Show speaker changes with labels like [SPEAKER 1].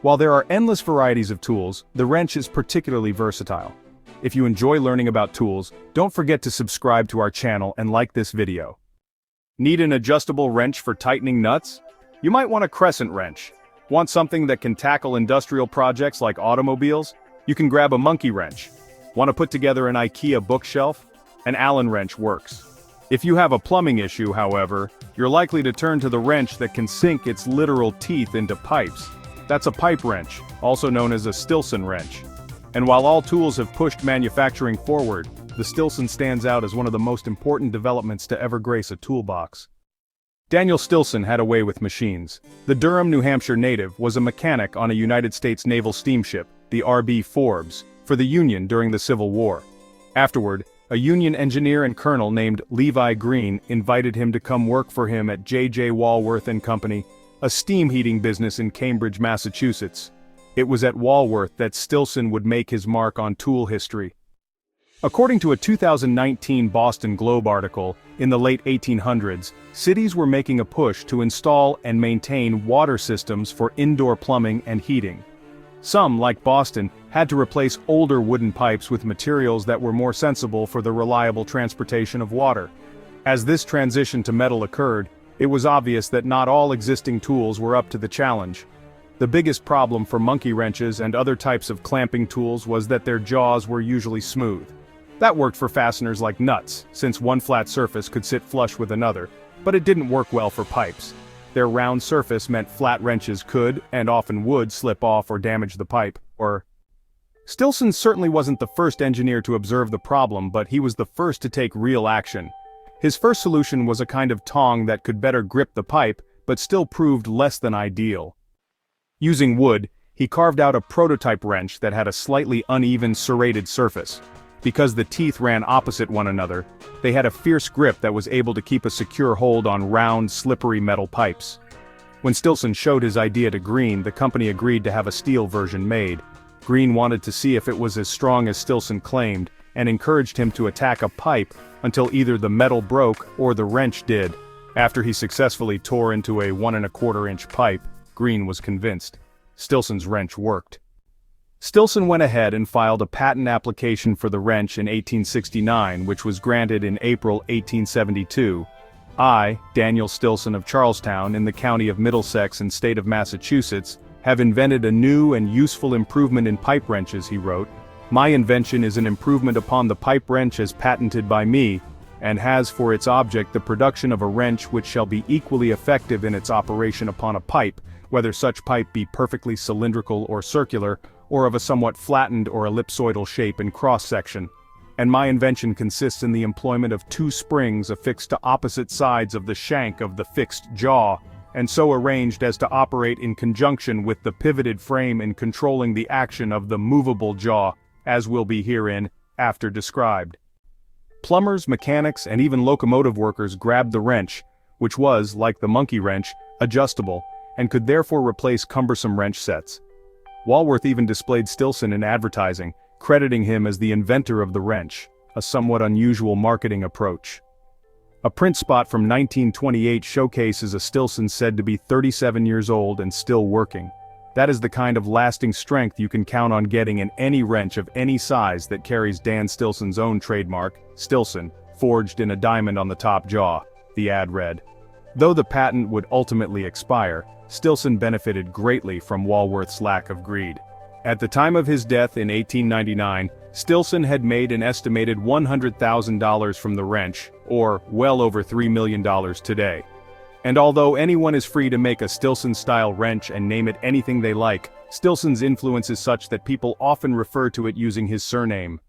[SPEAKER 1] While there are endless varieties of tools, the wrench is particularly versatile. If you enjoy learning about tools, don't forget to subscribe to our channel and like this video. Need an adjustable wrench for tightening nuts? You might want a crescent wrench. Want something that can tackle industrial projects like automobiles? You can grab a monkey wrench. Want to put together an IKEA bookshelf? An Allen wrench works. If you have a plumbing issue, however, you're likely to turn to the wrench that can sink its literal teeth into pipes. That's a pipe wrench, also known as a Stillson wrench. And while all tools have pushed manufacturing forward, the Stillson stands out as one of the most important developments to ever grace a toolbox. Daniel Stillson had a way with machines. The Durham, New Hampshire native was a mechanic on a United States naval steamship, the R.B. Forbes, for the Union during the Civil War. Afterward, a Union engineer and colonel named Levi Green invited him to come work for him at J.J. Walworth and Company, a steam heating business in Cambridge, Massachusetts. It was at Walworth that Stillson would make his mark on tool history. According to a 2019 Boston Globe article, in the late 1800s, cities were making a push to install and maintain water systems for indoor plumbing and heating. Some, like Boston, had to replace older wooden pipes with materials that were more sensible for the reliable transportation of water. As this transition to metal occurred, it was obvious that not all existing tools were up to the challenge. The biggest problem for monkey wrenches and other types of clamping tools was that their jaws were usually smooth. That worked for fasteners like nuts, since one flat surface could sit flush with another, but it didn't work well for pipes. Their round surface meant flat wrenches could, and often would, slip off or damage the pipe, Stillson certainly wasn't the first engineer to observe the problem, but he was the first to take real action. His first solution was a kind of tong that could better grip the pipe, but still proved less than ideal. Using wood, he carved out a prototype wrench that had a slightly uneven serrated surface. Because the teeth ran opposite one another, they had a fierce grip that was able to keep a secure hold on round, slippery metal pipes. When Stillson showed his idea to Green, the company agreed to have a steel version made. Green wanted to see if it was as strong as Stillson claimed, and encouraged him to attack a pipe until either the metal broke or the wrench did. After he successfully tore into a 1¼ inch pipe, Green was convinced. Stillson's wrench worked. Stillson went ahead and filed a patent application for the wrench in 1869, which was granted in April 1872. I, Daniel Stillson of Charlestown in the county of Middlesex and state of Massachusetts, have invented a new and useful improvement in pipe wrenches, he wrote. My invention is an improvement upon the pipe wrench as patented by me, and has for its object the production of a wrench which shall be equally effective in its operation upon a pipe, whether such pipe be perfectly cylindrical or circular, or of a somewhat flattened or ellipsoidal shape in cross-section. And my invention consists in the employment of 2 springs affixed to opposite sides of the shank of the fixed jaw, and so arranged as to operate in conjunction with the pivoted frame in controlling the action of the movable jaw, as will be herein after described. Plumbers, mechanics, and even locomotive workers grabbed the wrench, which was, like the monkey wrench, adjustable, and could therefore replace cumbersome wrench sets. Walworth even displayed Stillson in advertising, crediting him as the inventor of the wrench, a somewhat unusual marketing approach. A print spot from 1928 showcases a Stillson said to be 37 years old and still working. That is the kind of lasting strength you can count on getting in any wrench of any size that carries Dan Stillson's own trademark, Stillson, forged in a diamond on the top jaw, the ad read. Though the patent would ultimately expire, Stillson benefited greatly from Walworth's lack of greed. At the time of his death in 1899, Stillson had made an estimated $100,000 from the wrench, or well over $3 million today. And although anyone is free to make a Stillson-style wrench and name it anything they like, Stillson's influence is such that people often refer to it using his surname,